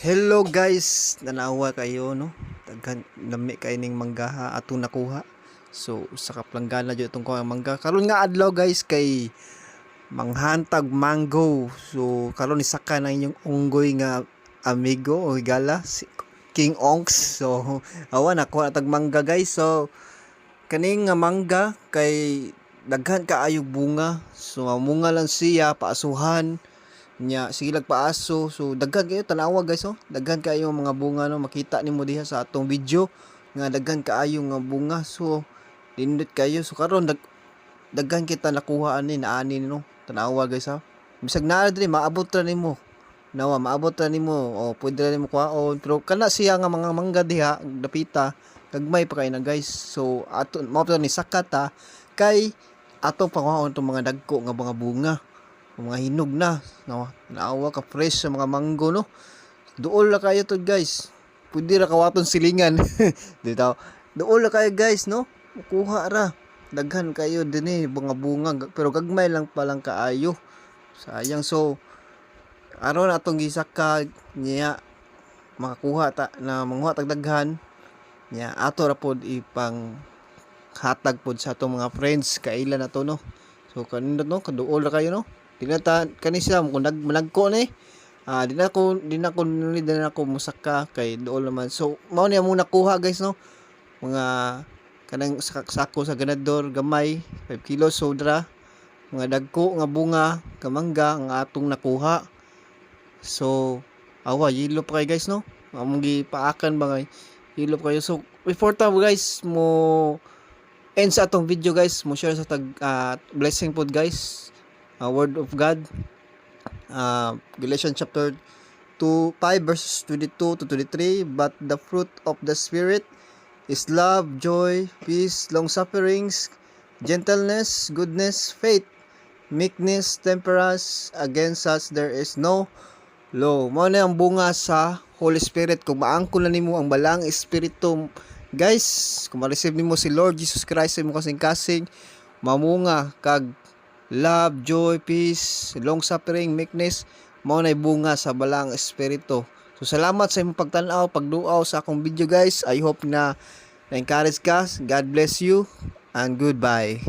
Hello guys, nanawa kayo no. Daghan lami kay ning manggaha ato nakuha. So usa ka planggana jud itong kuha mangga. Karon nga adlaw guys kay manghantag mango. So karon isaka na inyong unggoy nga amigo o higala si King Onks. So awan nakuha tag mangga guys. So kaning nga mangga kay daghan kaayog bunga. So munga lang siya paasuhan nya sige paaso. So daghan kayo tanawa guys oh, daghan kayo mga bunga no, makita nimo diha sa atong video nga daghan kaayo nga bunga. So nindot kayo. So karon daghan kita nakuha ani naani no, tanawa guys ha, bisag naa diri maabot ra nimo nawa, maabot ra nimo o pwede ra nimo kuhaon. Pero kana siya nga mga mangga diha dapita gagmay pa kay na guys. So ato mao ni sakat ha, kay ato panguhaon tong mga dagko nga mga bunga, mga hinog na no, naawa ka fresh sa mga mango no. Duol na kayo to guys, pwede ra kawaton silingan dito, duol na kayo guys no, kuha ra daghan kayo dinhi mga bunga pero gagmay lang palang kaayo, sayang. So aron atong gisaka niya makakuha ta na manguha tag daghan niya, ato ra pod ipang hatag pod sa atong mga friends kailan na to no. So kanindot no, kaduol ra kayo no, tinata kanisa kung nagko ni di na ko musaka kay dool naman. So mao niya muna kuha guys no, mga kanang sako sa ganador gamay 5 kilos sodra, mga dagko nga bunga kamangga nga atong nakuha. So awa yilo pa kay guys no, among gipaakan ba kay yilo pa kayo. So before ta guys mo end sa atong video guys, mo share sa tag blessing pod guys, word of God, Galatians chapter 5 verses 22 to 23. But the fruit of the Spirit is love, joy, peace, long sufferings, gentleness, goodness, faith, meekness, temperance. Against such there is no law. Mao na ang bunga sa Holy Spirit. Kung maangkon na nimo ang balang espiritu guys, kung ma-receive nimo si Lord Jesus Christ sa imong kasing-kasing, mamunga kag love, joy, peace, long suffering, meekness, mao nay bunga sa balang espiritu. So salamat sa imong pagtan-aw, pagduaw sa akong video guys. I hope na encourage ka. God bless you and goodbye.